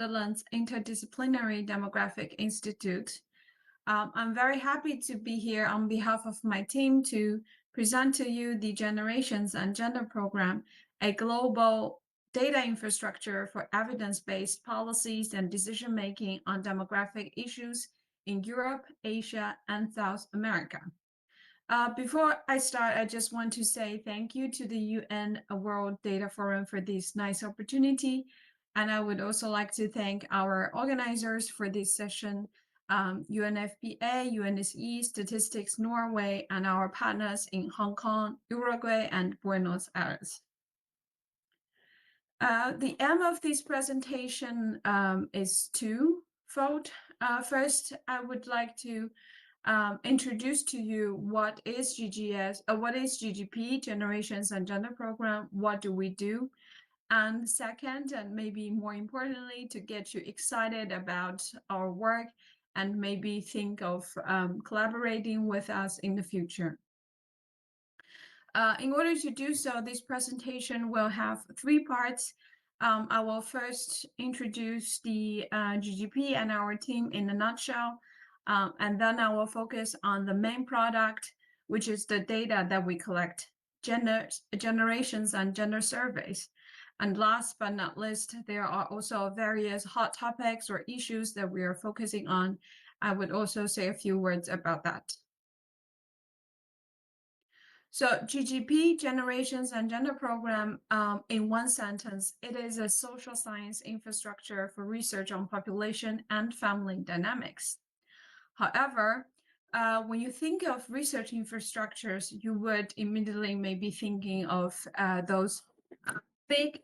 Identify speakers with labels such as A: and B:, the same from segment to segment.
A: Netherlands Interdisciplinary Demographic Institute. I'm very happy to be here on behalf of my team to present to you the Generations and Gender Program, a global data infrastructure for evidence-based policies and decision-making on demographic issues in Europe, Asia, and South America. Before I start, I just want to say thank you to the UN World Data Forum for this nice opportunity. And I would also like to thank our organizers for this session, UNFPA, UNSE, Statistics Norway, and our partners in Hong Kong, Uruguay, and Buenos Aires. The aim of this presentation is twofold. First, I would like to introduce to you what is GGP, Generations and Gender Program, what do we do? And second, and maybe more importantly, to get you excited about our work and maybe think of collaborating with us in the future. In order to do so, this presentation will have three parts. I will first introduce the GGP and our team in a nutshell, and then I will focus on the main product, which is the data that we collect, generations and gender surveys. And last but not least, there are also various hot topics or issues that we are focusing on. I would also say a few words about that. So GGP, Generations and Gender Program, in one sentence, it is a social science infrastructure for research on population and family dynamics. However, when you think of research infrastructures, you would immediately maybe thinking of those big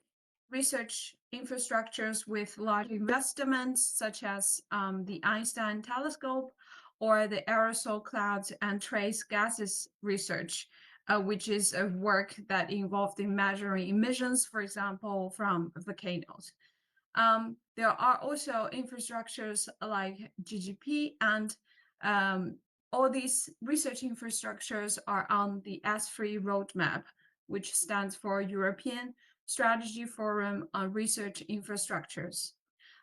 A: research infrastructures with large investments, such as the Einstein telescope or the aerosol clouds and trace gases research, which is a work that involved in measuring emissions, for example, from volcanoes. There are also infrastructures like GGP, and all these research infrastructures are on the S3 roadmap, which stands for European Strategy Forum on Research Infrastructures.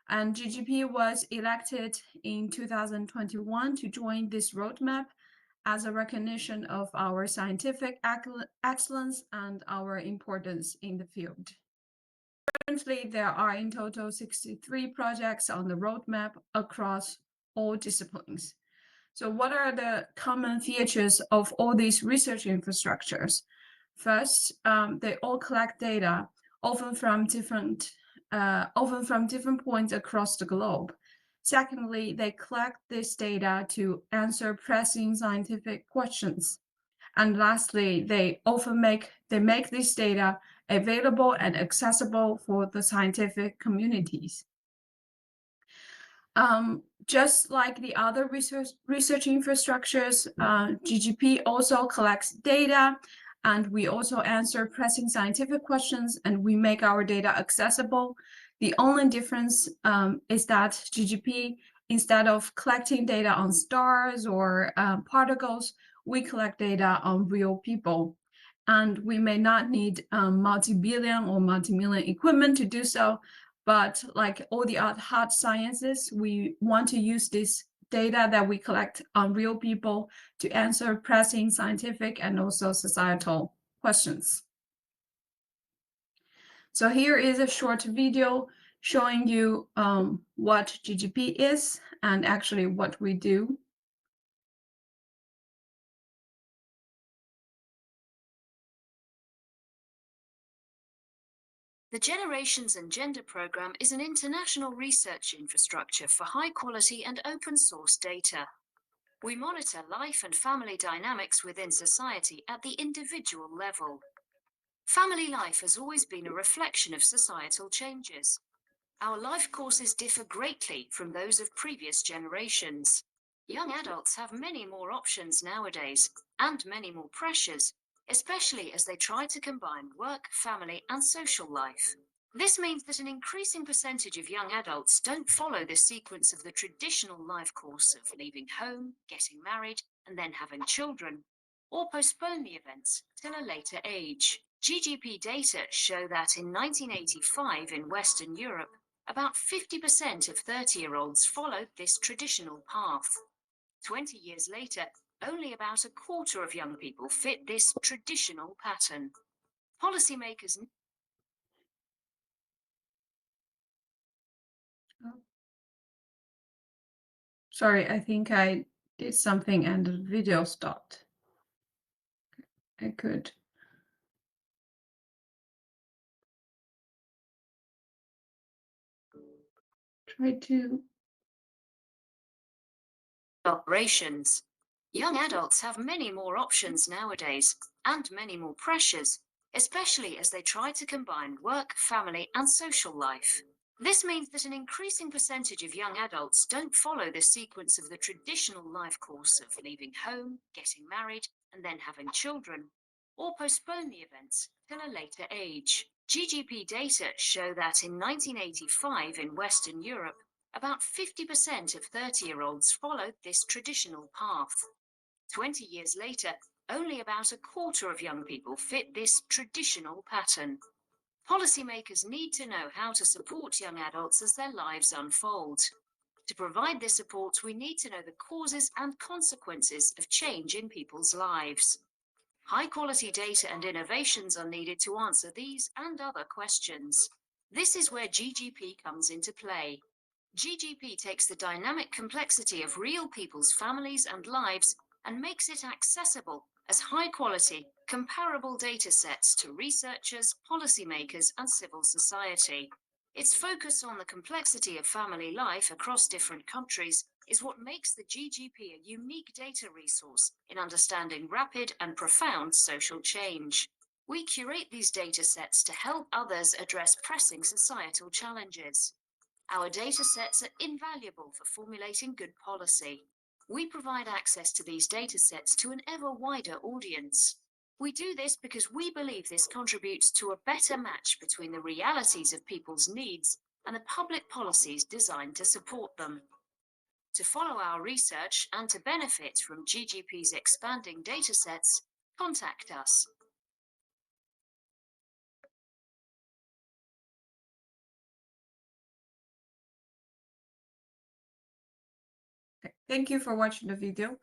A: And GGP was elected in 2021 to join this roadmap as a recognition of our scientific excellence and our importance in the field. Currently, there are in total 63 projects on the roadmap across all disciplines. So what are the common features of all these research infrastructures? First, they all collect data, often from different points across the globe. Secondly, they collect this data to answer pressing scientific questions. And lastly, they make this data available and accessible for the scientific communities. Just like the other research infrastructures, GGP also collects data, and we also answer pressing scientific questions, and we make our data accessible. The only difference is that GGP, instead of collecting data on stars or particles, we collect data on real people. And we may not need multi-billion or multi-million equipment to do so, but like all the other hard sciences, we want to use this data that we collect on real people to answer pressing scientific and also societal questions. So here is a short video showing you what GGP is and actually what we do.
B: The Generations and Gender Program is an international research infrastructure for high-quality and open-source data. We monitor life and family dynamics within society at the individual level. Family life has always been a reflection of societal changes. Our life courses differ greatly from those of previous generations. Young adults have many more options nowadays, and many more pressures, especially as they try to combine work, family, and social life. This means that an increasing percentage of young adults don't follow the sequence of the traditional life course of leaving home, getting married, and then having children, or postpone the events till a later age. GGP data show that in 1985 in Western Europe, About 50% of 30-year-olds followed this traditional path. 20 years later, only about a quarter of young people fit this traditional pattern. Policymakers.
A: Sorry, I think I did something and the video stopped. I could try to.
B: Operations. Young adults have many more options nowadays and many more pressures, especially as they try to combine work, family, and social life. This means that an increasing percentage of young adults don't follow the sequence of the traditional life course of leaving home, getting married, and then having children, or postpone the events till a later age. GGP data show that in 1985 in Western Europe, about 50% of 30-year-olds followed this traditional path. 20 years later, only about a quarter of young people fit this traditional pattern. Policymakers need to know how to support young adults as their lives unfold. To provide this support, we need to know the causes and consequences of change in people's lives. High-quality data and innovations are needed to answer these and other questions. This is where GGP comes into play. GGP takes the dynamic complexity of real people's families and lives and makes it accessible as high-quality, comparable data sets to researchers, policymakers, and civil society. Its focus on the complexity of family life across different countries is what makes the GGP a unique data resource in understanding rapid and profound social change. We curate these data sets to help others address pressing societal challenges. Our data sets are invaluable for formulating good policy. We provide access to these data sets to an ever wider audience. We do this because we believe this contributes to a better match between the realities of people's needs and the public policies designed to support them. To follow our research and to benefit from GGP's expanding datasets, contact us.
A: Okay, thank you for watching the video.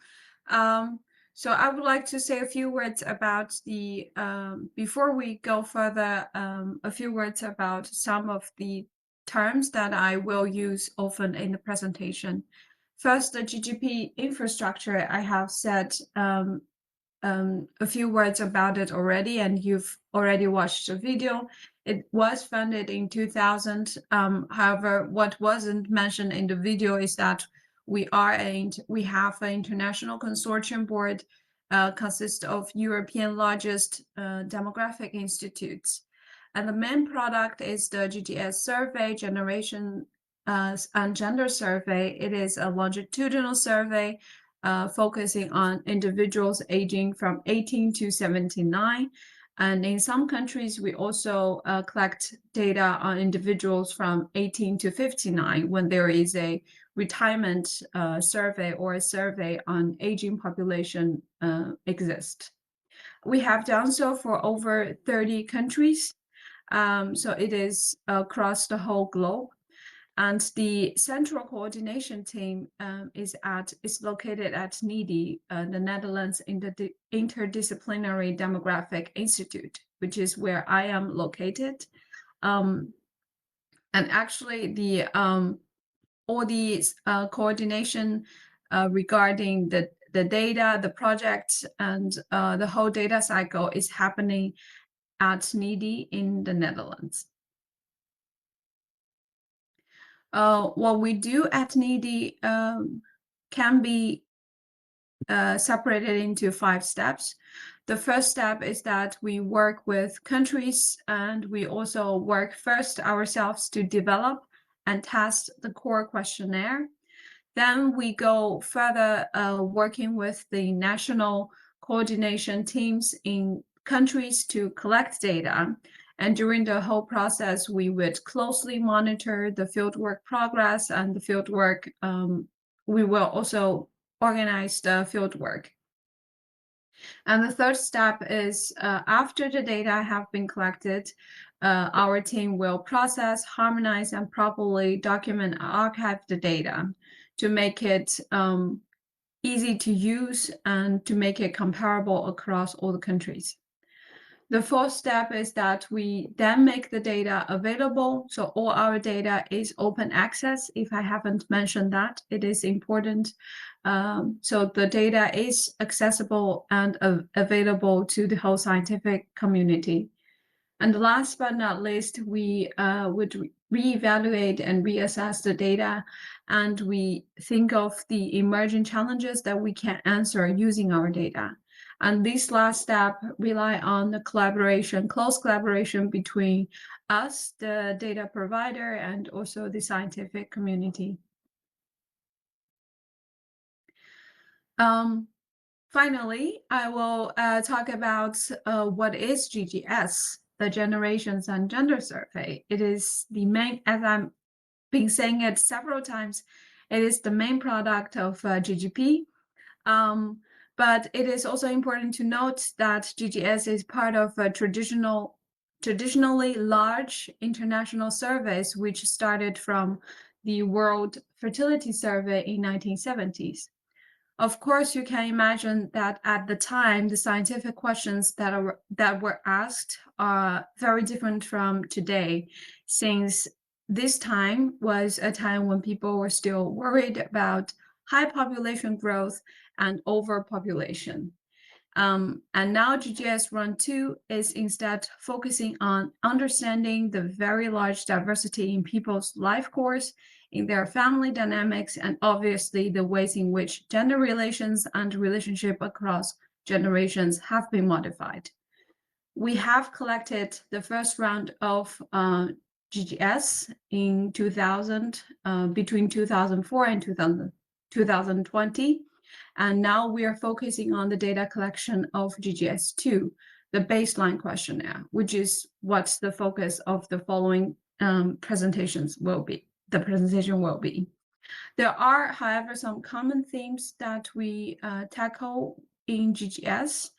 A: So I would like to say a few words about the, before we go further, a few words about some of the terms that I will use often in the presentation. First, the GGP infrastructure, I have said a few words about it already, and you've already watched the video. It was funded in 2000. However, what wasn't mentioned in the video is that we have an international consortium board, consists of European largest demographic institutes. And the main product is the GGS survey, Generation and Gender Survey. It is a longitudinal survey focusing on individuals aging from 18 to 79. And in some countries, we also collect data on individuals from 18 to 59 when there is a retirement survey or a survey on aging population exist. We have done so for over 30 countries. So it is across the whole globe. And the central coordination team is located at NEDI, the Netherlands Interdisciplinary Demographic Institute, which is where I am located. And actually, all the coordination regarding the data, the project, and the whole data cycle is happening at NEDI in the Netherlands. What we do at NEDI can be separated into 5 steps. The first step is that we work with countries, and we also work first ourselves to develop and test the core questionnaire. Then we go further working with the national coordination teams in countries to collect data. And during the whole process, we would closely monitor the fieldwork progress and the fieldwork. We will also organize the fieldwork. And the third step is after the data have been collected, our team will process, harmonize, and properly document and archive the data to make it easy to use and to make it comparable across all the countries. The fourth step is that we then make the data available. So all our data is open access. If I haven't mentioned that, it is important. So the data is accessible and available to the whole scientific community. And last but not least, we would reevaluate and reassess the data, and we think of the emerging challenges that we can answer using our data. And this last step rely on the collaboration, close collaboration between us, the data provider, and also the scientific community. Finally, I will talk about what is GGS, the Generations and Gender Survey. It is the main, as I've been saying it several times, it is the main product of GGP. But it is also important to note that GGS is part of a traditionally large international surveys, which started from the World Fertility Survey in 1970s. Of course, you can imagine that at the time, the scientific questions that were asked are very different from today, since this time was a time when people were still worried about high population growth and overpopulation. And now GGS Run 2 is instead focusing on understanding the very large diversity in people's life course, in their family dynamics, and obviously the ways in which gender relations and relationship across generations have been modified. We have collected the first round of GGS in 2000, between 2004 and 2020. And now we are focusing on the data collection of GGS2, the baseline questionnaire, which is what the focus of the following presentations will be. The presentation will be. There are, however, some common themes that we tackle in GGS.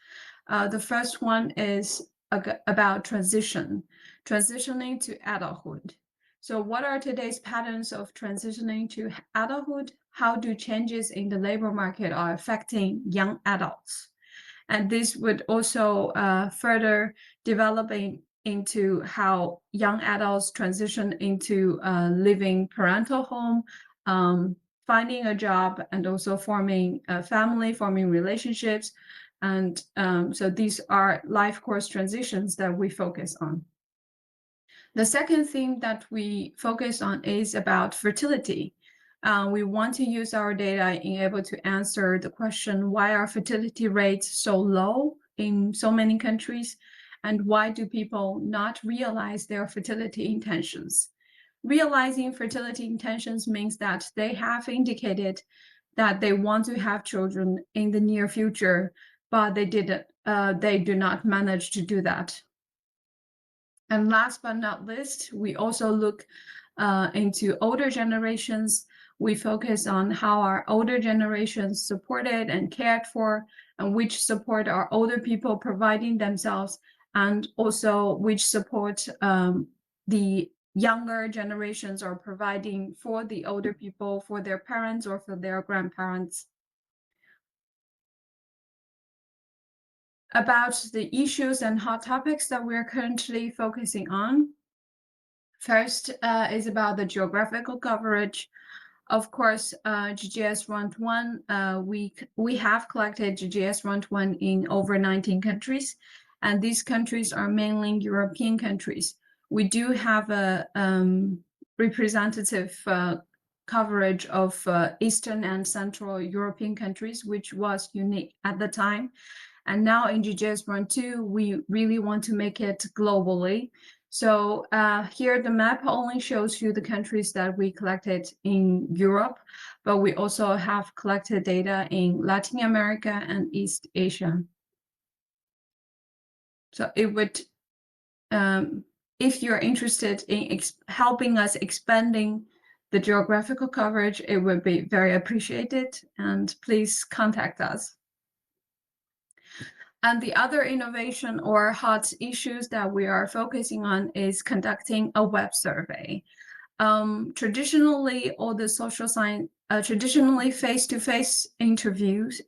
A: The first one is about transitioning to adulthood. So what are today's patterns of transitioning to adulthood? How do changes in the labor market are affecting young adults? And this would also further developing into how young adults transition into living parental home, finding a job, and also forming a family, forming relationships. And so these are life course transitions that we focus on. The second thing that we focus on is about fertility. We want to use our data in able to answer the question, why are fertility rates so low in so many countries? And why do people not realize their fertility intentions? Realizing fertility intentions means that they have indicated that they want to have children in the near future, but they do not manage to do that. And last but not least, we also look into older generations. We focus on how our older generations supported and cared for, and which support are older people providing themselves, and also which support the younger generations are providing for the older people, for their parents or for their grandparents. About the issues and hot topics that we're currently focusing on. First is about the geographical coverage. Of course, GGS Round 1, we have collected GGS Round 1 in over 19 countries, and these countries are mainly European countries. We do have a representative coverage of Eastern and Central European countries, which was unique at the time. And now in GGS Run 2, we really want to make it globally. So here the map only shows you the countries that we collected in Europe, but we also have collected data in Latin America and East Asia. So it would, if you're interested in helping us expanding the geographical coverage, it would be very appreciated, and please contact us. And the other innovation or hot issues that we are focusing on is conducting a web survey. Traditionally, all the social science, traditionally face-to-face interviews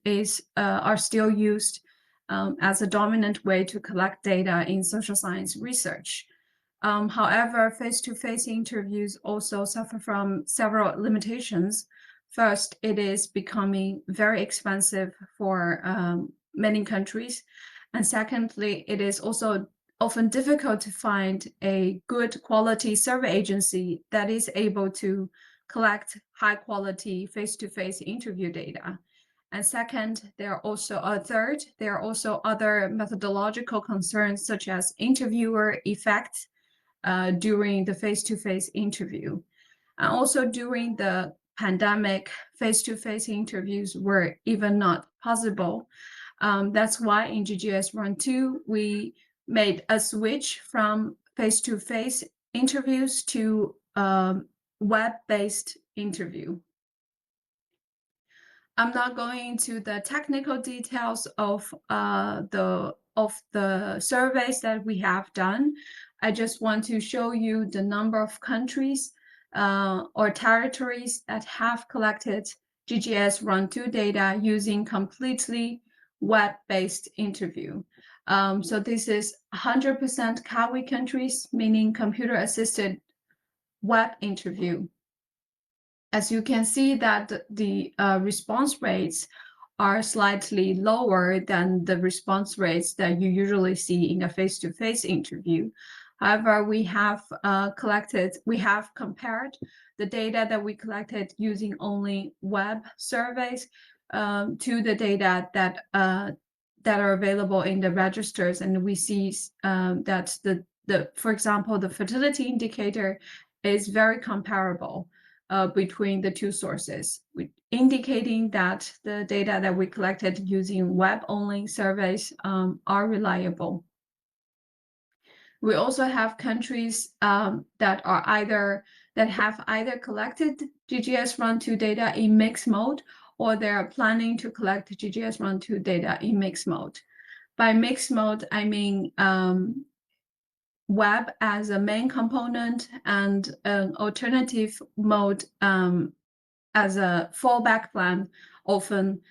A: are still used as a dominant way to collect data in social science research. However, face-to-face interviews also suffer from several limitations. First, it is becoming very expensive for many countries. And secondly, it is also often difficult to find a good quality survey agency that is able to collect high quality face-to-face interview data. And second, there are also other methodological concerns such as interviewer effect during the face-to-face interview. And also during the pandemic, face-to-face interviews were even not possible. That's why in GGS Run 2, we made a switch from face-to-face interviews to web-based interview. I'm not going into the technical details of the surveys that we have done. I just want to show you the number of countries or territories that have collected GGS Run 2 data using completely web-based interview. So this is 100% CAWI countries, meaning computer-assisted web interview. As you can see that the response rates are slightly lower than the response rates that you usually see in a face-to-face interview. However, we have compared the data that we collected using only web surveys to the data that are available in the registers, and we see that for example, the fertility indicator is very comparable between the two sources, indicating that the data that we collected using web-only surveys are reliable. We also have countries that have either collected GGS Run 2 data in mixed mode, or they are planning to collect GGS Run 2 data in mixed mode. By mixed mode, I mean web as a main component and an alternative mode as a fallback plan, often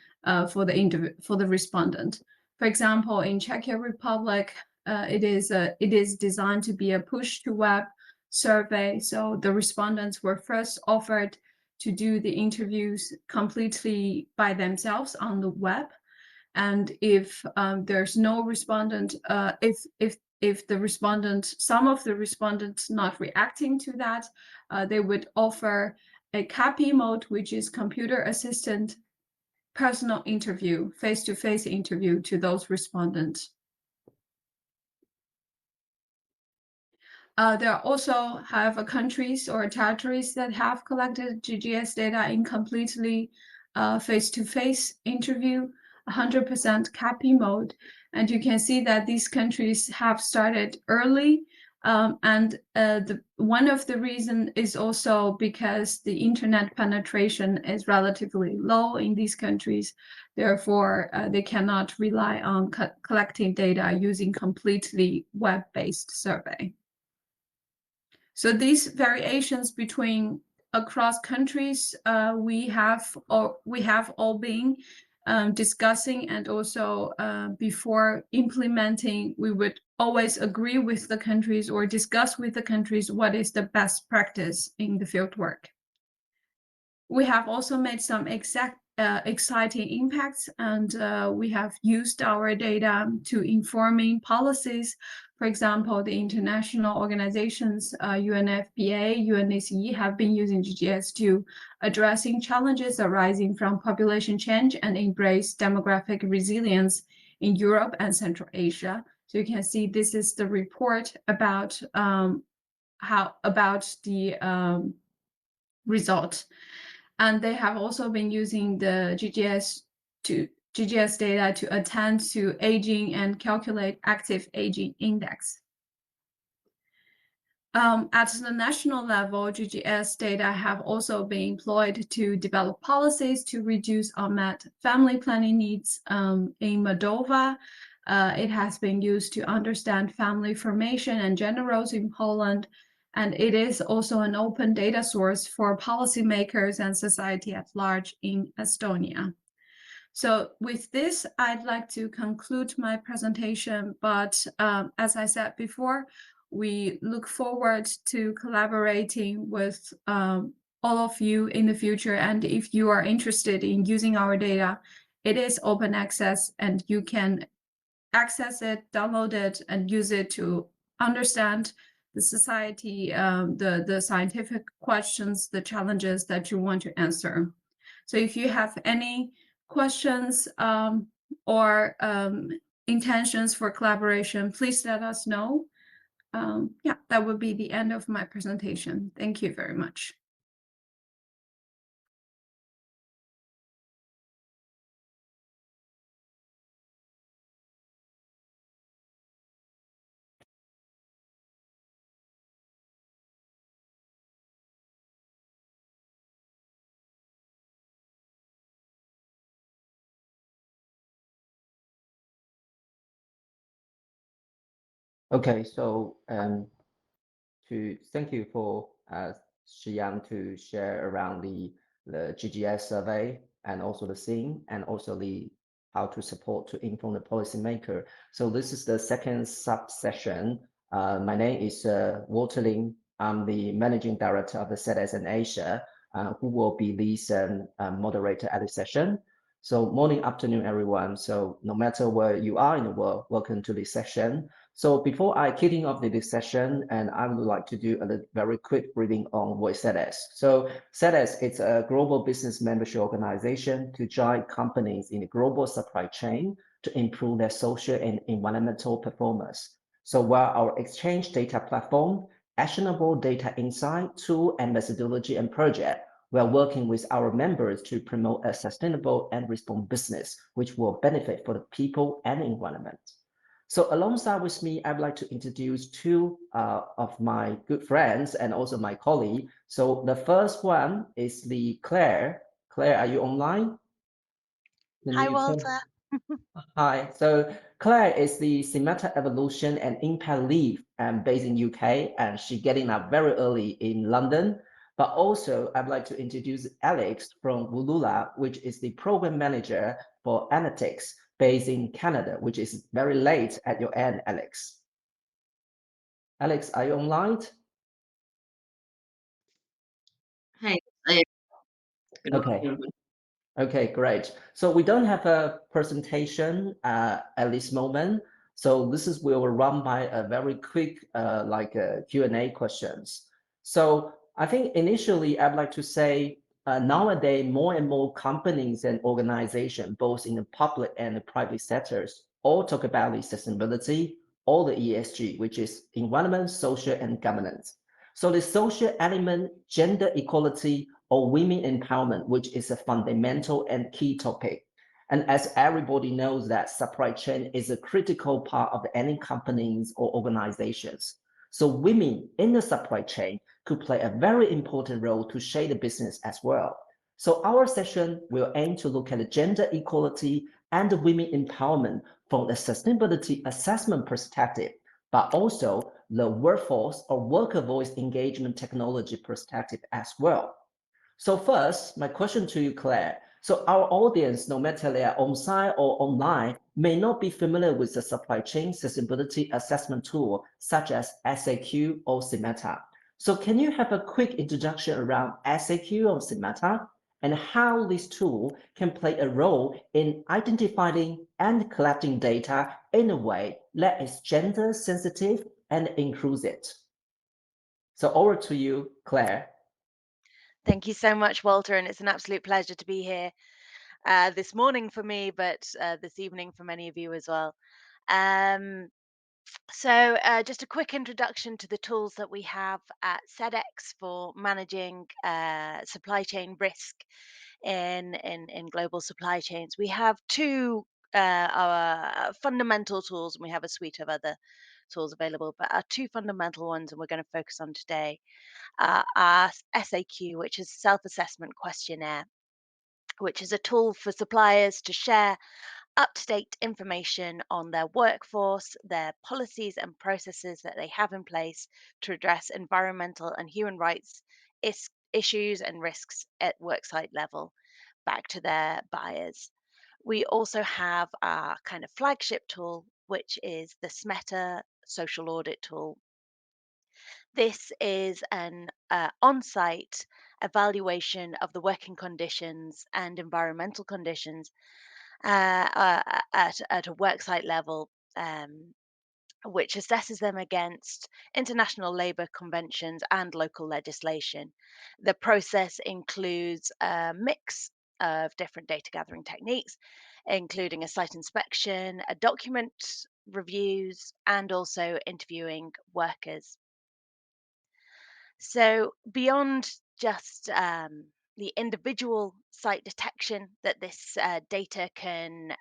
A: for the respondent. For example, in Czech Republic, it is designed to be a push to web survey. So the respondents were first offered to do the interviews completely by themselves on the web. And if there's no respondent, if some of the respondents not reacting to that, they would offer a CAPI mode, which is computer assistant personal interview, face-to-face interview to those respondents. There are also, however, countries or territories that have collected GGS data in completely face-to-face interview, 100% CAPI mode. And you can see that these countries have started early. One of the reasons is also because the internet penetration is relatively low in these countries. Therefore, they cannot rely on collecting data using completely web-based survey. So these variations across countries, we have all been discussing, and also before implementing, we would always agree with the countries or discuss with the countries what is the best practice in the fieldwork. We have also made some exciting impacts, and we have used our data to informing policies. For example, the international organizations, UNFPA, UNECE, have been using GGS to addressing challenges arising from population change and embrace demographic resilience in Europe and Central Asia. So you can see this is the report about the result. And they have also been using the GGS data to attend to aging and calculate active aging index. At the national level, GGS data have also been employed to develop policies to reduce unmet family planning needs in Moldova. It has been used to understand family formation and gender roles in Poland, and it is also an open data source for policymakers and society at large in Estonia. So with this, I'd like to conclude my presentation, but as I said before, we look forward to collaborating with all of you in the future. And if you are interested in using our data, it is open access and you can access it, download it, and use it to understand the society, the scientific questions, the challenges that you want to answer. So if you have any questions or intentions for collaboration, please let us know. Yeah, that would be the end of my presentation. Thank you very much.
C: Okay, so to thank you for Shiyang to share around the GGS survey and also the scene and also the how to support to inform the policymaker. So this is the second sub-session. My name is Walter Lin. I'm the managing director of the CEDES in Asia, who will be this moderator at the session. So morning, afternoon, everyone. So no matter where you are in the world, welcome to this session. So before I kicking off this session, and I would like to do a very quick briefing on what CEDES. So CEDES is a global business membership organization to join companies in the global supply chain to improve their social and environmental performance. So while our exchange data platform, actionable data insight, tool and methodology and project, we are working with our members to promote a sustainable and responsible business, which will benefit for the people and the environment. So alongside with me, I'd like to introduce two of my good friends and also my colleague. So the first one is the Claire. Claire, are you online? Can
D: Hi,
C: you tell?
D: Walter.
C: Hi. So Claire is the Symmetra Evolution and Impact Lead based in UK, and she getting up very early in London. But also, I'd like to introduce Alex from Wulula, which is the program manager for analytics based in Canada, which is very late at your end, Alex. Alex, are you online?
E: Hi, good
C: Okay.
E: morning.
C: Okay, great. So we don't have a presentation at this moment. So this is we will run by a very quick Q&A questions. So I think initially I'd like to say nowadays more and more companies and organizations, both in the public and the private sectors, all talk about the sustainability, all the ESG, which is environment, social, and governance. So the social element, gender equality, or women empowerment, which is a fundamental and key topic. And as everybody knows that supply chain is a critical part of any companies or organizations. So women in the supply chain could play a very important role to shape the business as well. So our session will aim to look at the gender equality and the women empowerment from a sustainability assessment perspective, but also the workforce or worker voice engagement technology perspective as well. So first, my question to you, Claire. So our audience, no matter they are on-site or online, may not be familiar with the supply chain sustainability assessment tool, such as SAQ or Symetra. So can you have a quick introduction around SAQ or Symetra and how this tool can play a role in identifying and collecting data in a way that is gender sensitive and inclusive? So over to you, Claire.
D: Thank you so much, Walter, and it's an absolute pleasure to be here this morning for me, but this evening for many of you as well. Um, just a quick introduction to the tools that we have at SEDEX for managing supply chain risk in global supply chains. We have two our fundamental tools, and we have a suite of other tools available, but our two fundamental ones, and we're going to focus on today, our SAQ, which is self-assessment questionnaire, which is a tool for suppliers to share up-to-date information on their workforce, their policies and processes that they have in place to address environmental and human rights issues and risks at worksite level back to their buyers. We also have our kind of flagship tool, which is the SMETA social audit tool. This is an on site evaluation of the working conditions and environmental conditions at a worksite level, which assesses them against international labour conventions and local legislation. The process includes a mix of different data gathering techniques, including a site inspection, a document reviews, and also interviewing workers. So, beyond just the individual site detection that this data can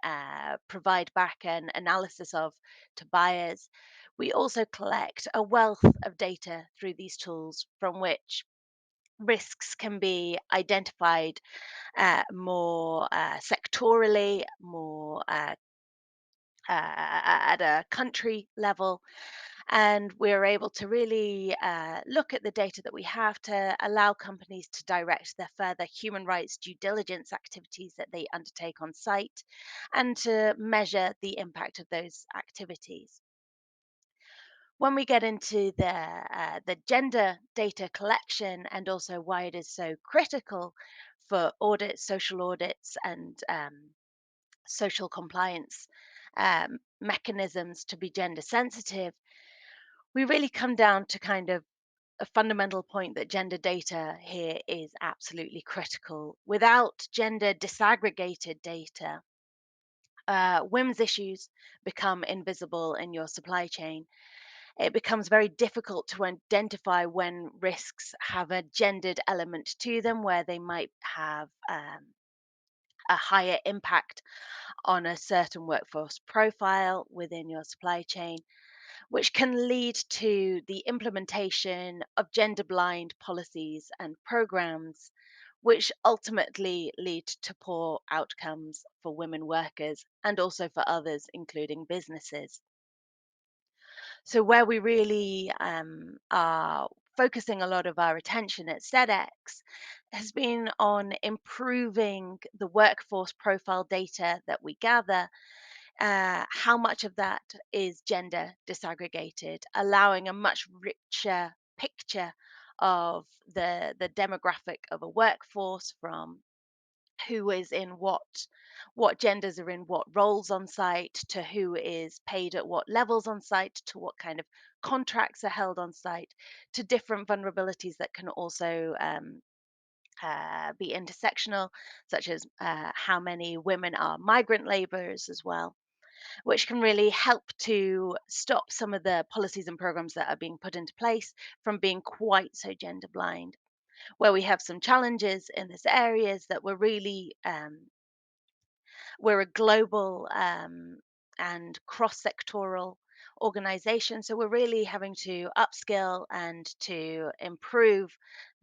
D: provide back an analysis of to buyers, we also collect a wealth of data through these tools from which risks can be identified more sectorally, more at a country level, and we're able to really look at the data that we have to allow companies to direct their further human rights due diligence activities that they undertake on site and to measure the impact of those activities. When we get into the gender data collection and also why it is so critical for audits, social audits, and social compliance mechanisms to be gender sensitive, we really come down to kind of a fundamental point that gender data here is absolutely critical. Without gender disaggregated data, women's issues become invisible in your supply chain. It becomes very difficult to identify when risks have a gendered element to them, where they might have a higher impact on a certain workforce profile within your supply chain, which can lead to the implementation of gender blind policies and programs, which ultimately lead to poor outcomes for women workers and also for others, including businesses. So, where we really are focusing a lot of our attention at SEDEX has been on improving the workforce profile data that we gather, how much of that is gender disaggregated, allowing a much richer picture of the demographic of a workforce, from who is in what genders are in what roles on site, to who is paid at what levels on site, to what kind of contracts are held on site, to different vulnerabilities that can also be intersectional, such as how many women are migrant laborers as well, which can really help to stop some of the policies and programs that are being put into place from being quite so gender blind. Where we have some challenges in this area is that we're a global and cross-sectoral organization, so we're really having to upskill and to improve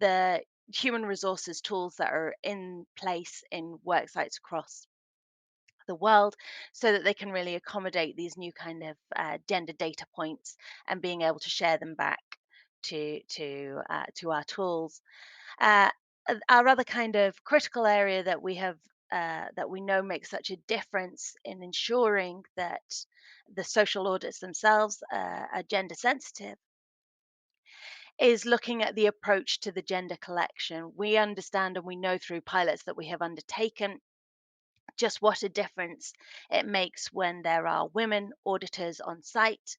D: the human resources tools that are in place in work sites across the world, so that they can really accommodate these new kind of gender data points and being able to share them back to our tools. Uh, our other kind of critical area that we have that we know makes such a difference in ensuring that the social audits themselves are gender sensitive is looking at the approach to the gender collection. We understand and we know through pilots that we have undertaken just what a difference it makes when there are women auditors on site,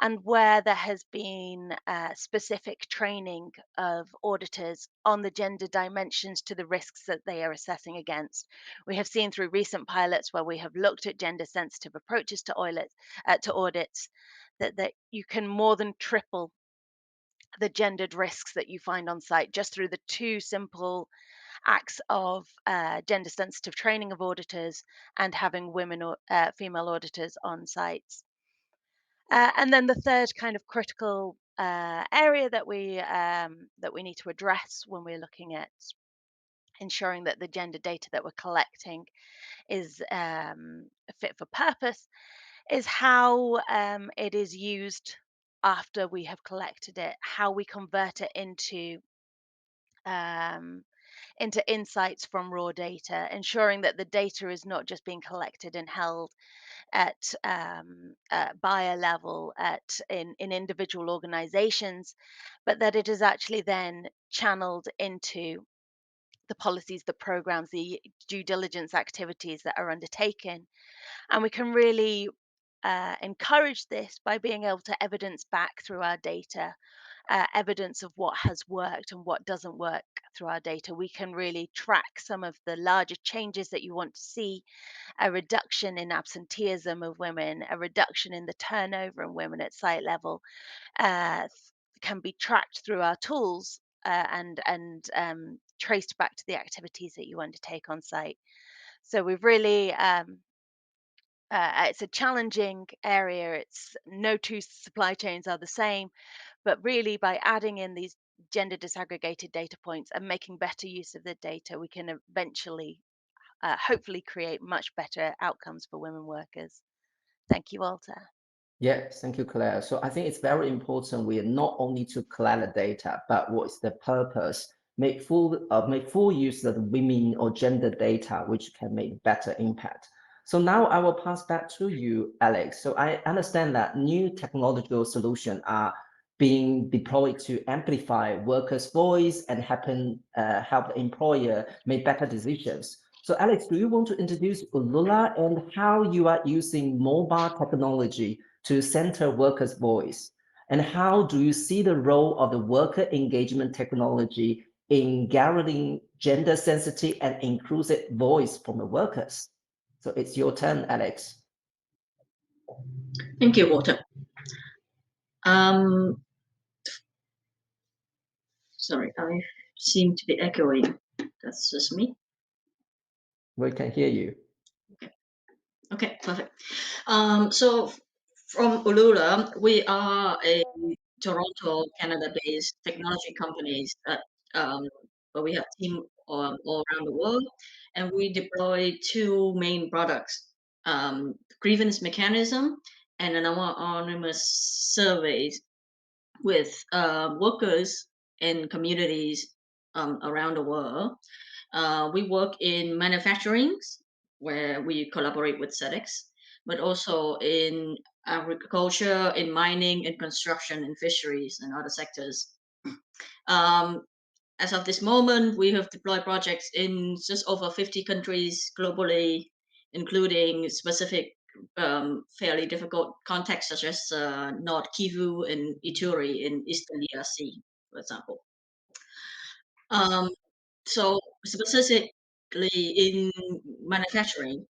D: and where there has been specific training of auditors on the gender dimensions to the risks that they are assessing against. We have seen through recent pilots where we have looked at gender sensitive approaches to audits that you can more than triple the gendered risks that you find on site just through the two simple acts of gender sensitive training of auditors and having women or female auditors on sites. And then the third kind of critical area that we need to address when we're looking at ensuring that the gender data that we're collecting is fit for purpose, is how it is used after we have collected it, how we convert it um, into insights from raw data, ensuring that the data is not just being collected and held at buyer level in individual organizations, but that it is actually then channeled into the policies, the programs, the due diligence activities that are undertaken. And we can really encourage this by being able to evidence back through our data, evidence of what has worked and what doesn't work through our data. We can really track some of the larger changes that you want to see, a reduction in absenteeism of women, a reduction in the turnover of women at site level, uh, can be tracked through our tools and traced back to the activities that you undertake on site. So we've really it's a challenging area. It's no two supply chains are the same, but really by adding in these gender disaggregated data points and making better use of the data, we can eventually, hopefully, create much better outcomes for women workers. Thank you, Walter.
C: Yeah, thank you, Claire. So I think it's very important we not only to collect the data, but what's the purpose? Make full use of the women or gender data, which can make better impact. So now I will pass back to you, Alex. So I understand that new technological solutions are being deployed to amplify workers' voice and help the employer make better decisions. So Alex, do you want to introduce Ulula and how you are using mobile technology to center workers' voice? And how do you see the role of the worker engagement technology in gathering gender sensitive and inclusive voice from the workers? So it's your turn, Alex.
E: Thank you, Walter. Sorry, I seem to be echoing. That's just me.
C: We can hear you.
E: Okay, perfect. So from Ulula, we are a Toronto, Canada-based technology companies that where we have team all around the world, and we deploy two main products: grievance mechanism and anonymous surveys with workers and communities around the world. We work in manufacturing, where we collaborate with SEDEX, but also in agriculture, in mining, in construction, in fisheries, and other sectors. Um, as of this moment, we have deployed projects in just over 50 countries globally, including specific fairly difficult contexts such as North Kivu and Ituri in Eastern DRC, for example. Um, so specifically in manufacturing,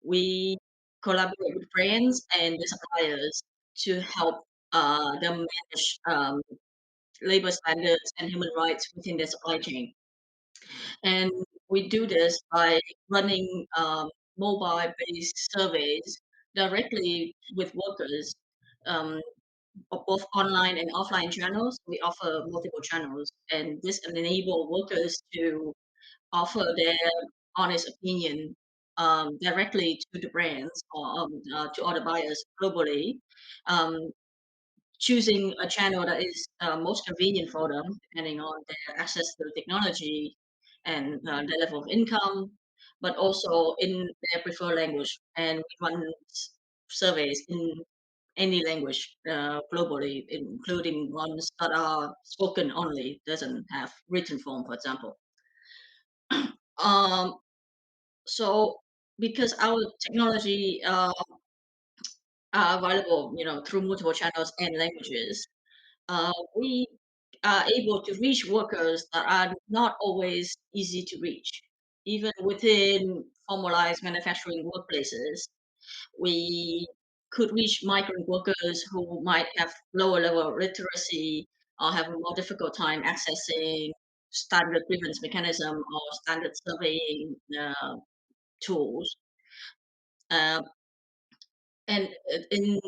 E: we collaborate with brands and the suppliers to help them manage labor standards and human rights within their supply chain. And we do this by running mobile-based surveys directly with workers um, of both online and offline channels. We offer multiple channels, and this enable workers to offer their honest opinion directly to the brands or to other buyers globally, um, choosing a channel that is most convenient for them, depending on their access to the technology and their level of income, but also in their preferred language. And we run surveys in any language globally, including ones that are spoken only, doesn't have written form, for example. Um, so because our technology are available, through multiple channels and languages, we are able to reach workers that are not always easy to reach. Even within formalized manufacturing workplaces, we could reach migrant workers who might have lower level of literacy or have a more difficult time accessing standard grievance mechanism or standard surveying tools. Uh, and in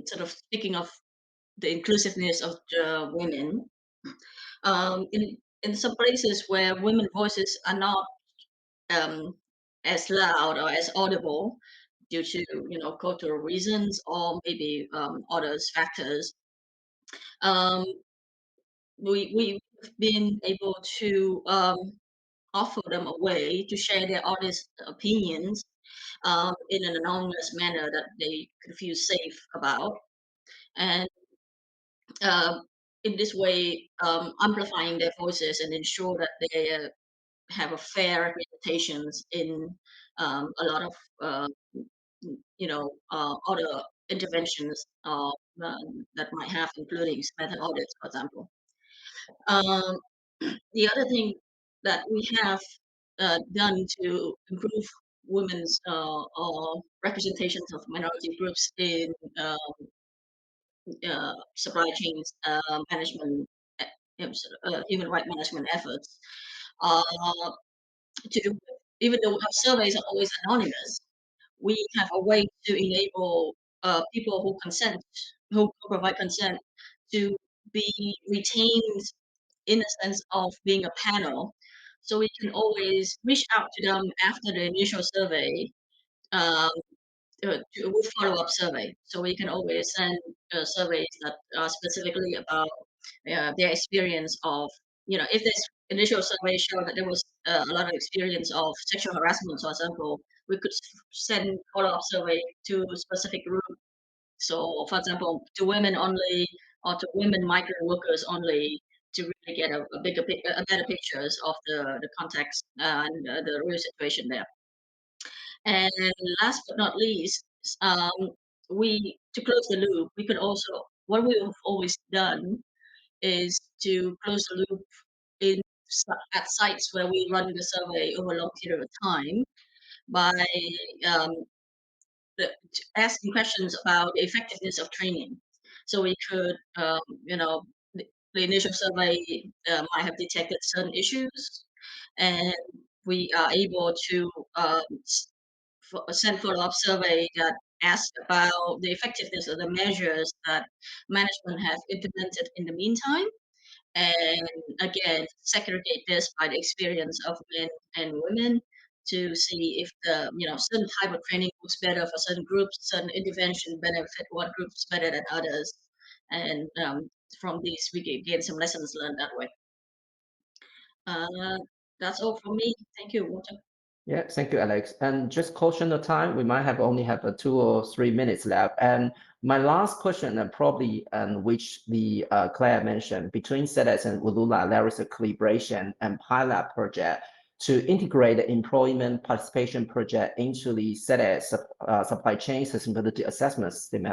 E: sort of speaking of the inclusiveness of the women, in in some places where women voices are not um, as loud or as audible due to cultural reasons or maybe other factors, um, we've been able to offer them a way to share their honest opinions in an anonymous manner that they could feel safe about, and uh, in this way, amplifying their voices and ensure that they have a fair representations in a lot of other interventions that might have, including meta audits, for example. Um, the other thing that we have done to improve women's representations of minority groups in supply chains management, human right management efforts, uh, to even though our surveys are always anonymous, we have a way to enable people who consent, who provide consent, to be retained in a sense of being a panel. So we can always reach out to them after the initial survey um, with follow-up survey. So we can always send surveys that are specifically about their experience of, if this initial survey showed that there was a lot of experience of sexual harassment, for example, we could send follow-up survey to a specific group. So, for example, to women only or to women migrant workers only, to really get a better pictures of the context and the real situation there. And last but not least, we to close the loop, we could also what we've always done is to close the loop in at sites where we run the survey over a long period of time by um, asking questions about the effectiveness of training. So we could, the initial survey might have detected certain issues, and we are able to send follow-up survey that asks about the effectiveness of the measures that management have implemented in the meantime, and again segregate this by the experience of men and women to see if the certain type of training works better for certain groups, certain intervention benefit one groups better than others, and from these we can gain some lessons learned that way. uh, that's all from me. Thank you, Walter.
C: Yeah, thank you, Alex. And just caution the time, we might have only have 2 or 3 minutes left. And my last question, probably, which the Claire mentioned, between SEDEX and Ulula, there is a collaboration and pilot project to integrate the employment participation project into the SEDEX supply chain sustainability assessment system.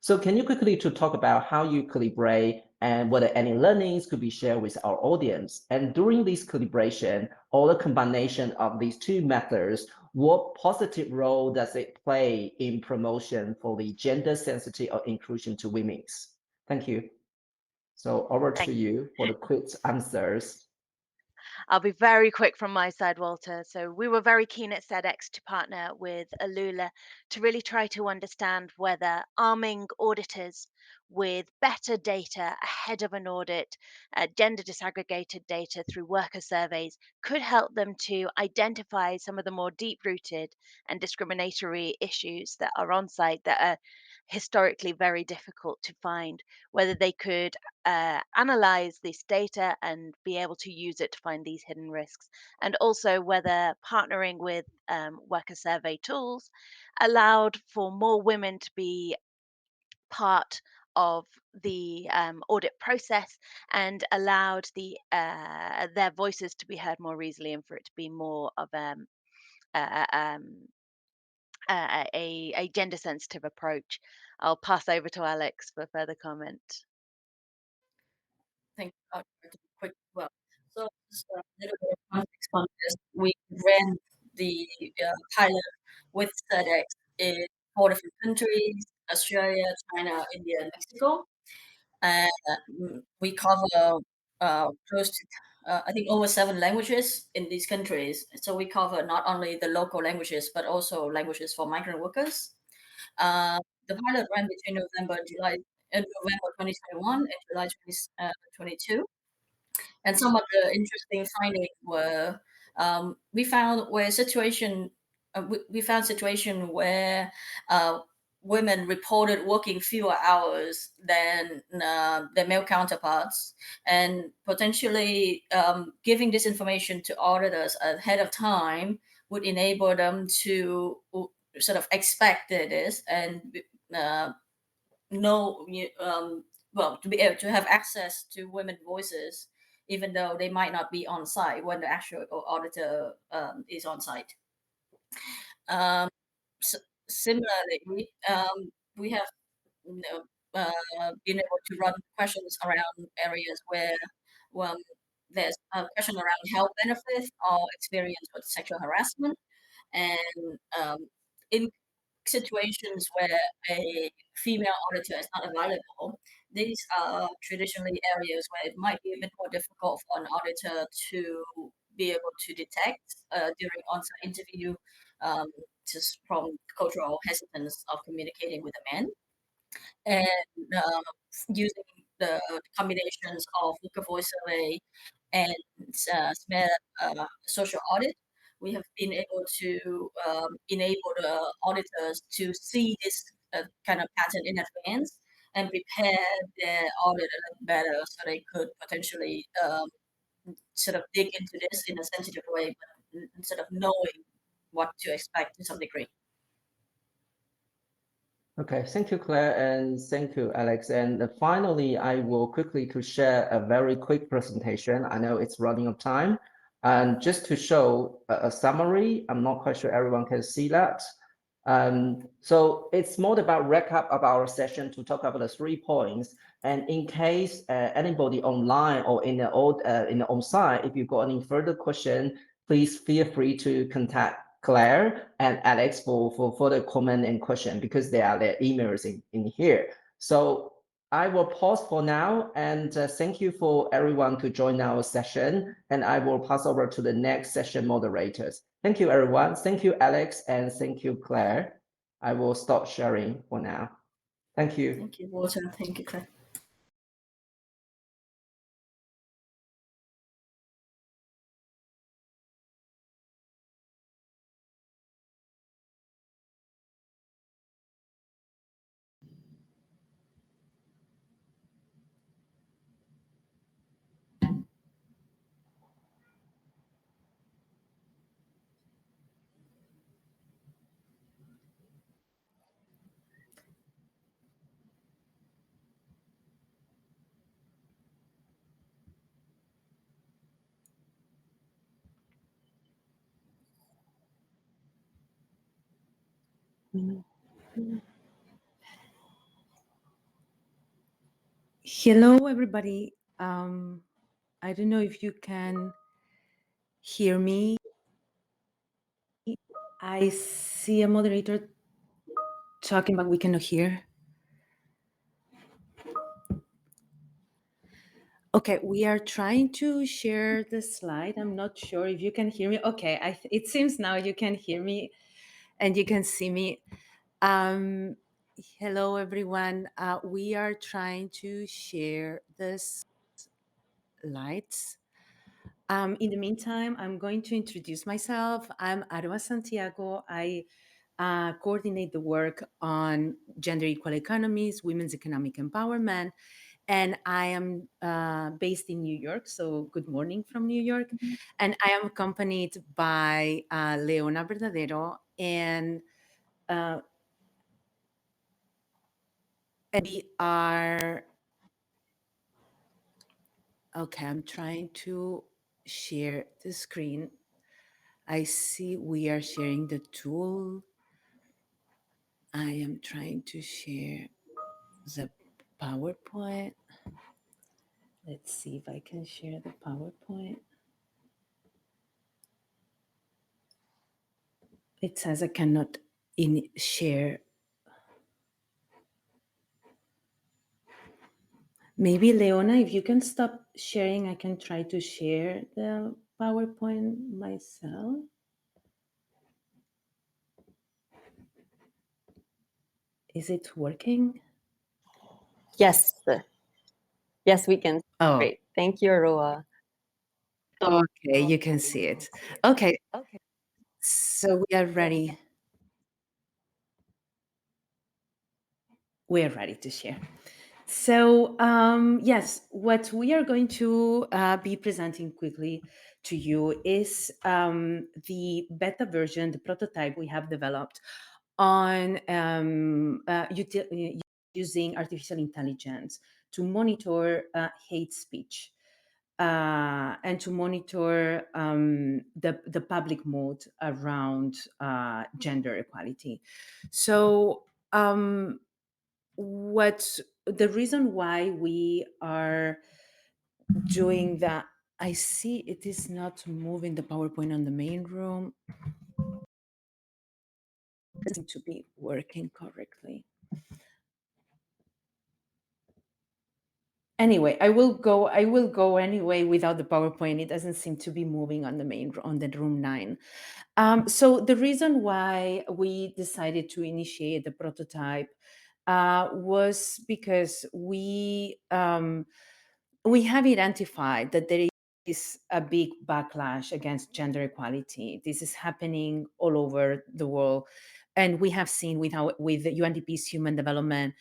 C: So can you quickly to talk about how you calibrate and whether any learnings could be shared with our audience? And during this calibration, or the combination of these two methods, what positive role does it play in promotion for the gender sensitive or inclusion to women's? Thank you. So over to you for the quick answers.
D: I'll be very quick from my side, Walter. So we were very keen at SEDEX to partner with Alula to really try to understand whether arming auditors with better data ahead of an audit, gender disaggregated data through worker surveys, could help them to identify some of the more deep-rooted and discriminatory issues that are on site that are historically very difficult to find, whether they could analyze this data and be able to use it to find these hidden risks, and also whether partnering with worker survey tools allowed for more women to be part of the audit process and allowed their voices to be heard more easily and for it to be more of a, um, a gender sensitive approach. I'll pass over to Alex for further comment.
E: Thank you. To be quick. Well, so just a little bit of context on this. We ran the pilot with SEDEX in 4 different countries: Australia, China, India, and Mexico. And we cover close to, I think, over 7 languages in these countries. So we cover not only the local languages, but also languages for migrant workers. The pilot ran between November 2021 and July 2022. And some of the interesting findings were we found situation where women reported working fewer hours than their male counterparts, and potentially giving this information to auditors ahead of time would enable them to sort of expect this and know well, to be able to have access to women voices, even though they might not be on site when the actual auditor is on site. Um, Similarly, we have you know, been able to run questions around areas where well, there's a question around health benefits or experience with sexual harassment, and in situations where a female auditor is not available, these are traditionally areas where it might be a bit more difficult for an auditor to be able to detect during on-site interview, just from cultural hesitance of communicating with a man. And using the combinations of local voice survey and SME social audit, we have been able to enable the auditors to see this kind of pattern in advance and prepare their audit a little better so they could potentially sort of dig into this in a sensitive way, but instead of knowing what to expect to some degree.
C: Okay, thank you, Claire, and thank you, Alex. And finally, I will quickly to share a very quick presentation. I know it's running out of time. And just to show a summary, I'm not quite sure everyone can see that. So it's more about recap of our session to talk about the 3 points. And in case anybody online or in the on-site, if you've got any further question, please feel free to contact Claire and Alex for further comment and question, because they are their emails in here. So I will pause for now, and thank you for everyone to join our session, and I will pass over to the next session moderators. Thank you, everyone. Thank you, Alex, and thank you, Claire. I will stop sharing for now. Thank you.
E: Thank you, Walter. Thank you, Claire.
F: Hello, everybody. I don't know if you can hear me. I see a moderator talking, but we cannot hear. Okay, we are trying to share the slide. I'm not sure if you can hear me. Okay, it seems now you can hear me and you can see me. Hello, everyone. We are trying to share the slides. In the meantime, I'm going to introduce myself. I'm Arwa Santiago. I coordinate the work on gender equal economies, women's economic empowerment, and I am based in New York. So good morning from New York. And I am accompanied by Leona Verdadero, and we are, okay, I'm trying to share the screen. I see we are sharing the tool. I am trying to share the PowerPoint. Let's see if I can share the PowerPoint. It says I cannot share. Maybe Leona, if you can stop sharing, I can try to share the PowerPoint myself. Is it working?
G: Yes. Yes, we can.
F: Oh,
G: Great. Thank you, Arua.
F: Okay, you can see it. Okay, so we are ready. We are ready to share. So yes, what we are going to be presenting quickly to you is the beta version, the prototype we have developed on using artificial intelligence to monitor hate speech and to monitor the public mood around gender equality. So what the reason why we are doing that, I see it is not moving the PowerPoint on the main room. It doesn't seem to be working correctly. Anyway, I will go anyway without the PowerPoint. It doesn't seem to be moving on the room 9. So the reason why we decided to initiate the prototype was because we have identified that there is a big backlash against gender equality. This is happening all over the world, and we have seen with the UNDP's Human Development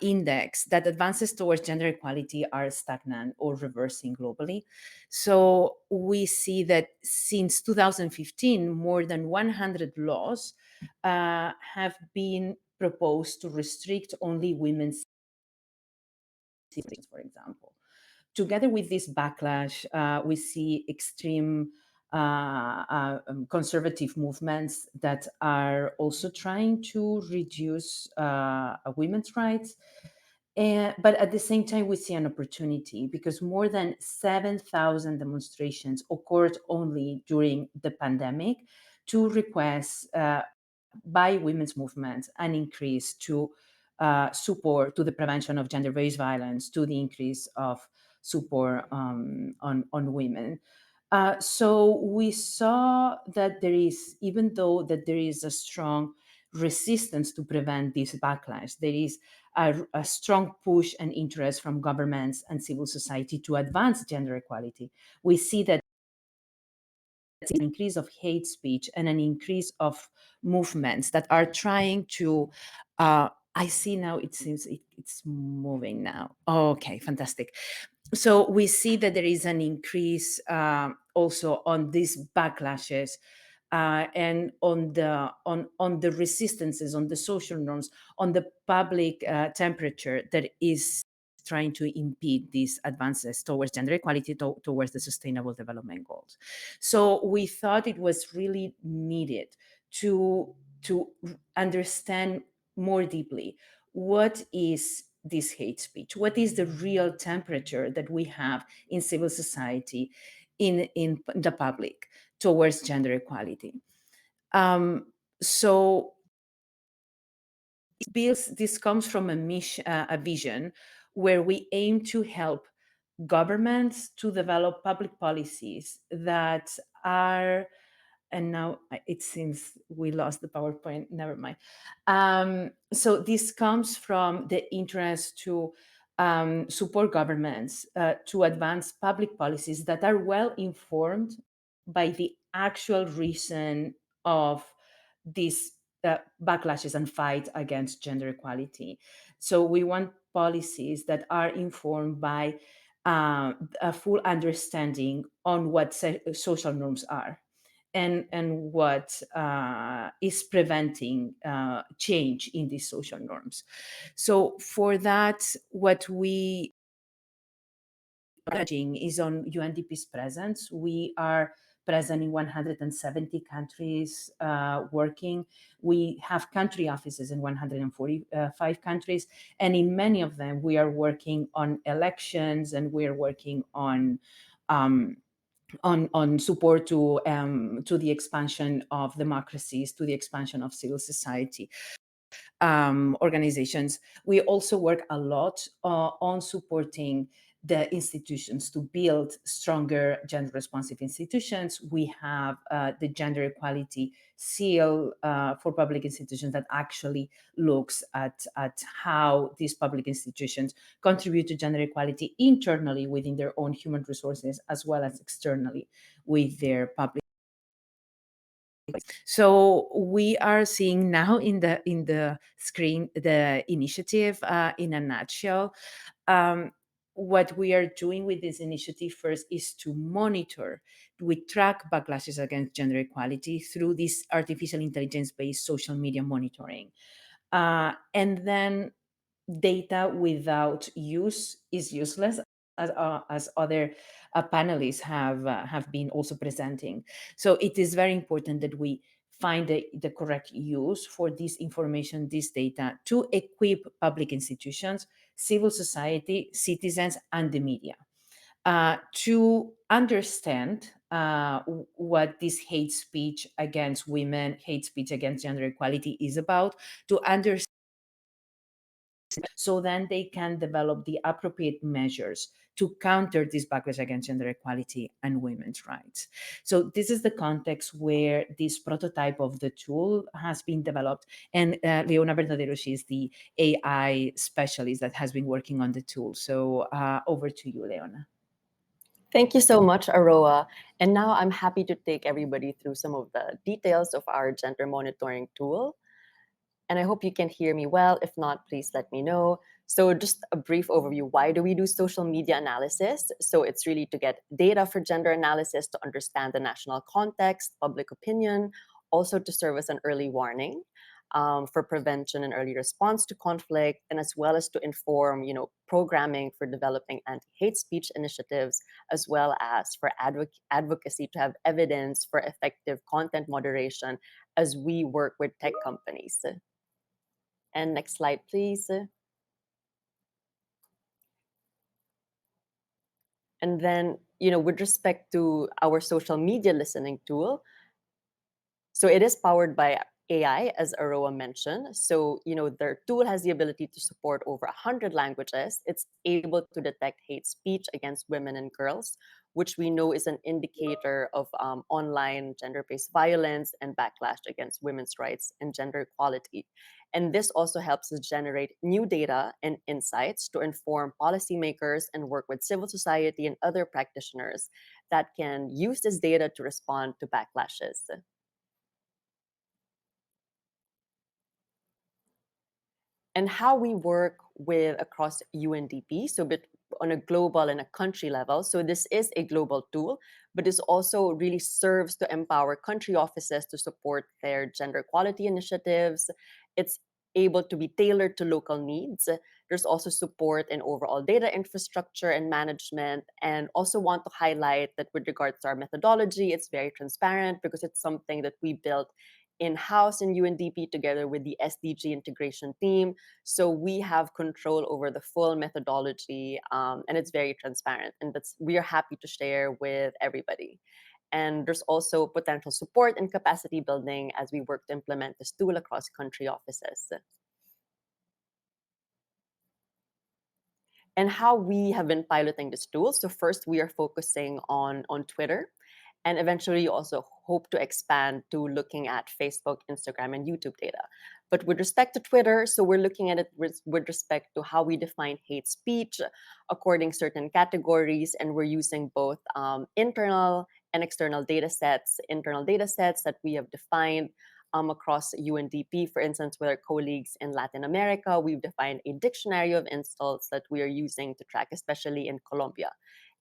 F: Index that advances towards gender equality are stagnant or reversing globally. So we see that since 2015, more than 100 laws have been proposed to restrict only women's citizens, for example. Together with this backlash, we see extreme conservative movements that are also trying to reduce women's rights. But at the same time, we see an opportunity because more than 7,000 demonstrations occurred only during the pandemic to request by women's movements an increase to support to the prevention of gender-based violence, to the increase of support on women. So we saw that there is, even though that there is a strong resistance to prevent this backlash, there is a strong push and interest from governments and civil society to advance gender equality. We see that an increase of hate speech and an increase of movements that are trying to I see now it seems it's moving now. Okay, fantastic. So we see that there is an increase also on these backlashes and on the resistances, on the social norms, on the public temperature that is trying to impede these advances towards gender equality, towards the sustainable development goals. So we thought it was really needed to understand more deeply what is this hate speech, what is the real temperature that we have in civil society, in the public towards gender equality. So this comes from a vision where we aim to help governments to develop public policies that are, and now it seems we lost the PowerPoint, never mind. So this comes from the interest to support governments to advance public policies that are well informed by the actual reason of these backlashes and fight against gender equality. So we want policies that are informed by a full understanding on what social norms are and what is preventing change in these social norms. So for that, what we is on UNDP's presence. We are present in 170 countries working. We have country offices in 145 countries. And in many of them, we are working on elections and we are working on support to the expansion of democracies, to the expansion of civil society organizations. We also work a lot on supporting the institutions to build stronger gender responsive institutions. We have the gender equality seal for public institutions that actually looks at how these public institutions contribute to gender equality internally within their own human resources, as well as externally with their public. So we are seeing now in the screen the initiative in a nutshell. Um, what we are doing with this initiative first is to monitor, we track backlashes against gender equality through this artificial intelligence-based social media monitoring. And then data without use is useless, as other panelists have been also presenting. So it is very important that we find the correct use for this information, this data, to equip public institutions, civil society, citizens, and the media to understand what this hate speech against women, hate speech against gender equality is about, to understand, so then they can develop the appropriate measures to counter this backlash against gender equality and women's rights. So this is the context where this prototype of the tool has been developed. And Leona Verdadero, she is the AI specialist that has been working on the tool. So over to you, Leona.
G: Thank you so much, Aroa. And now I'm happy to take everybody through some of the details of our gender monitoring tool. And I hope you can hear me well. If not, please let me know. So just a brief overview. Why do we do social media analysis? So it's really to get data for gender analysis, to understand the national context, public opinion, also to serve as an early warning for prevention and early response to conflict, and as well as to inform, programming for developing anti-hate speech initiatives, as well as for advocacy to have evidence for effective content moderation as we work with tech companies. And next slide, please. And then, with respect to our social media listening tool, so it is powered by AI, as Aroa mentioned. So, their tool has the ability to support over 100 languages. It's able to detect hate speech against women and girls, which we know is an indicator of online gender-based violence and backlash against women's rights and gender equality. And this also helps us generate new data and insights to inform policymakers and work with civil society and other practitioners that can use this data to respond to backlashes. And how we work with across UNDP, so but on a global and a country level. So this is a global tool, but this also really serves to empower country offices to support their gender equality initiatives. It's able to be tailored to local needs. There's also support in overall data infrastructure and management. And also want to highlight that with regards to our methodology, it's very transparent because it's something that we built in-house in UNDP together with the SDG integration team. So we have control over the full methodology, and it's very transparent. And we are happy to share with everybody. And there's also potential support and capacity building as we work to implement this tool across country offices. And how we have been piloting this tool. So first, we are focusing on Twitter, and eventually also hope to expand to looking at Facebook, Instagram, and YouTube data. But with respect to Twitter, so we're looking at it with respect to how we define hate speech according certain categories, and we're using both internal and external data sets. Internal data sets that we have defined across UNDP. For instance, with our colleagues in Latin America, we've defined a dictionary of insults that we are using to track, especially in Colombia.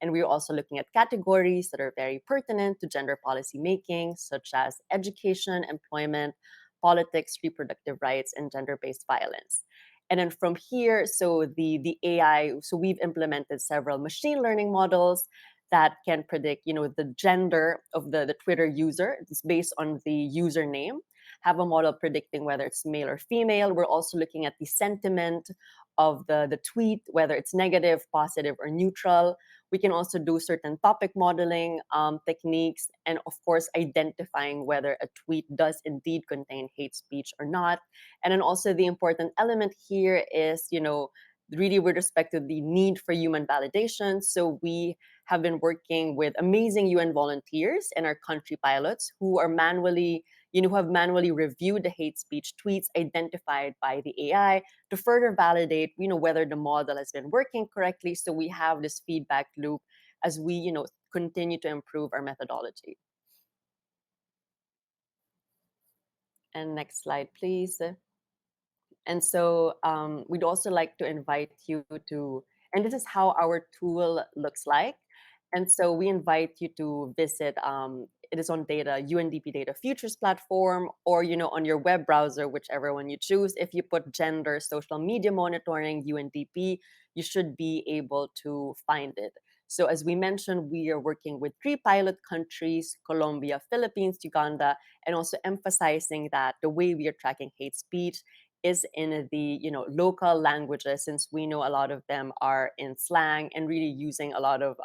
G: And we're also looking at categories that are very pertinent to gender policy making, such as education, employment, politics, reproductive rights, and gender-based violence. And then from here, so the AI, so we've implemented several machine learning models that can predict, the gender of the Twitter user. It's based on the username. Have a model predicting whether it's male or female. We're also looking at the sentiment of the tweet, whether it's negative, positive, or neutral. We can also do certain topic modeling techniques, and of course, identifying whether a tweet does indeed contain hate speech or not. And then also the important element here is, really with respect to the need for human validation. So we have been working with amazing UN volunteers and our country pilots who are manually, who have manually reviewed the hate speech tweets identified by the AI to further validate, whether the model has been working correctly. So we have this feedback loop as we, continue to improve our methodology. And next slide, please. And so we'd also like to invite you to, and this is how our tool looks like. And so we invite you to visit, it is on UNDP Data Futures platform, or, on your web browser, whichever one you choose. If you put gender social media monitoring UNDP, you should be able to find it. So as we mentioned, we are working with 3 pilot countries, Colombia, Philippines, Uganda, and also emphasizing that the way we are tracking hate speech is in the local languages, since we know a lot of them are in slang and really using a lot of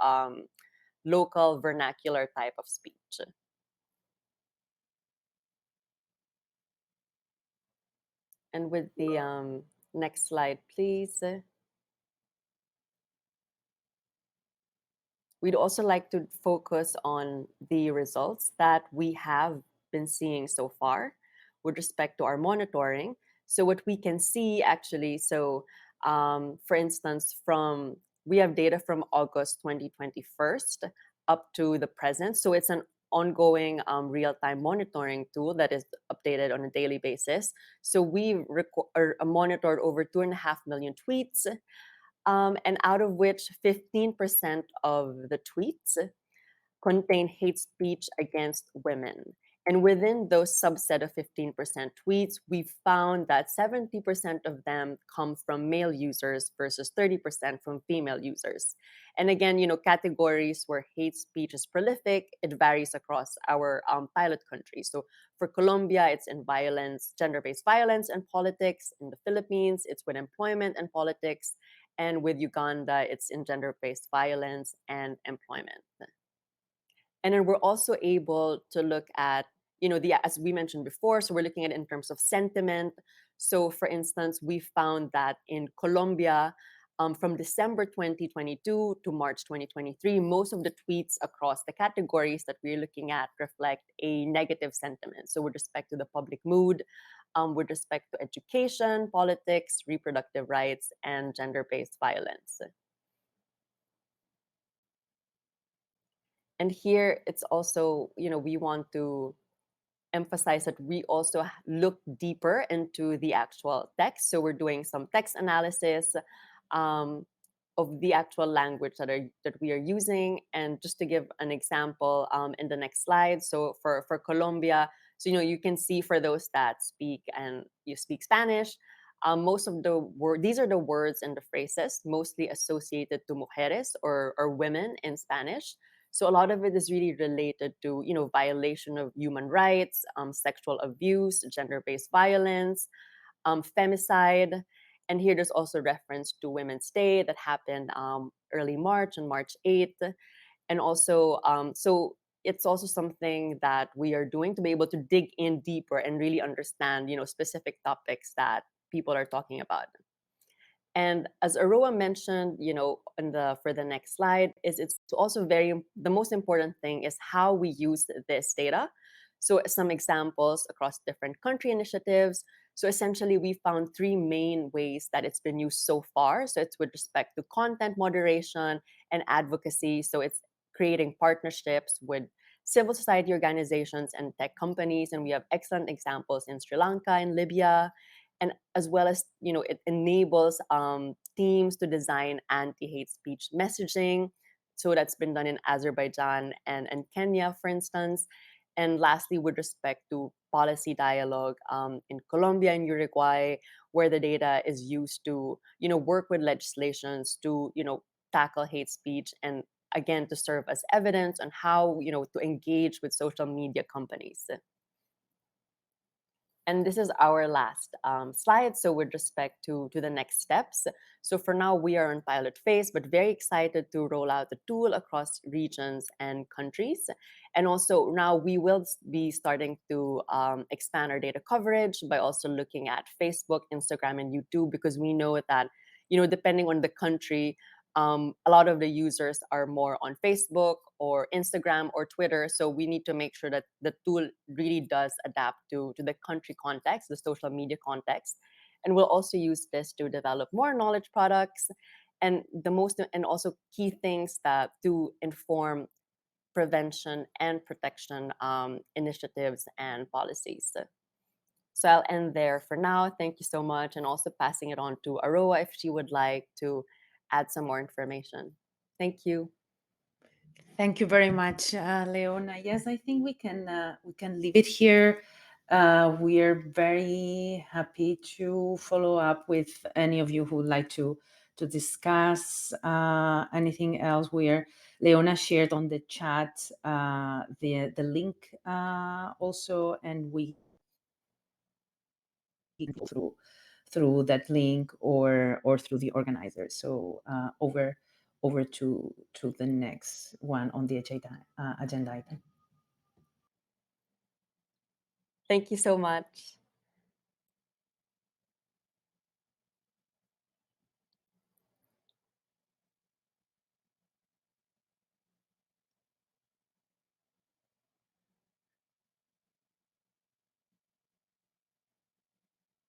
G: local vernacular type of speech. And with the next slide, please. We'd also like to focus on the results that we have been seeing so far with respect to our monitoring. So what we can see actually, so for instance, we have data from August 2021 up to the present. So it's an ongoing real-time monitoring tool that is updated on a daily basis. So we monitored over 2.5 million tweets, and out of which 15% of the tweets contain hate speech against women. And within those subset of 15% tweets, we found that 70% of them come from male users versus 30% from female users. And again, categories where hate speech is prolific, it varies across our pilot countries. So for Colombia, it's in violence, gender-based violence and politics. In the Philippines, it's with employment and politics. And with Uganda, it's in gender-based violence and employment. And then we're also able to look at, as we mentioned before, so we're looking at it in terms of sentiment. So for instance, we found that in Colombia, from December 2022 to March 2023, most of the tweets across the categories that we're looking at reflect a negative sentiment. So with respect to the public mood, with respect to education, politics, reproductive rights, and gender-based violence. And here it's also, we want to emphasize that we also look deeper into the actual text. So we're doing some text analysis of the actual language that we are using. And just to give an example in the next slide, so for Colombia, so you can see for those that speak and you speak Spanish, most of these are the words and the phrases mostly associated to mujeres or women in Spanish. So a lot of it is really related to, violation of human rights, sexual abuse, gender-based violence, femicide. And here there's also reference to Women's Day that happened early March, on March 8th. And also, so it's also something that we are doing to be able to dig in deeper and really understand, specific topics that people are talking about. And as Aroa mentioned, for the next slide, it's also the most important thing is how we use this data. So some examples across different country initiatives. So essentially, we found 3 main ways that it's been used so far. So it's with respect to content moderation and advocacy. So it's creating partnerships with civil society organizations and tech companies. And we have excellent examples in Sri Lanka and Libya, and as well as it enables teams to design anti-hate speech messaging. So that's been done in Azerbaijan and Kenya, for instance. And lastly, with respect to policy dialogue in Colombia and Uruguay, where the data is used to work with legislations to tackle hate speech, and again to serve as evidence on how to engage with social media companies. And this is our last slide. So with respect to the next steps. So for now, we are in pilot phase, but very excited to roll out the tool across regions and countries. And also now we will be starting to expand our data coverage by also looking at Facebook, Instagram, and YouTube, because we know that depending on the country, a lot of the users are more on Facebook or Instagram or Twitter. So we need to make sure that the tool really does adapt to the country context, the social media context. And we'll also use this to develop more knowledge products and also key things that to inform prevention and protection initiatives and policies. So I'll end there for now. Thank you so much. And also passing it on to Aroa if she would like to add some more information. Thank you.
F: Thank you very much, Leona. Yes, I think we can leave it here. We are very happy to follow up with any of you who would like to discuss anything else. Leona shared on the chat the link also, and we can go through that link or through the organizer. So over to the next one on the agenda item.
G: Thank you so much.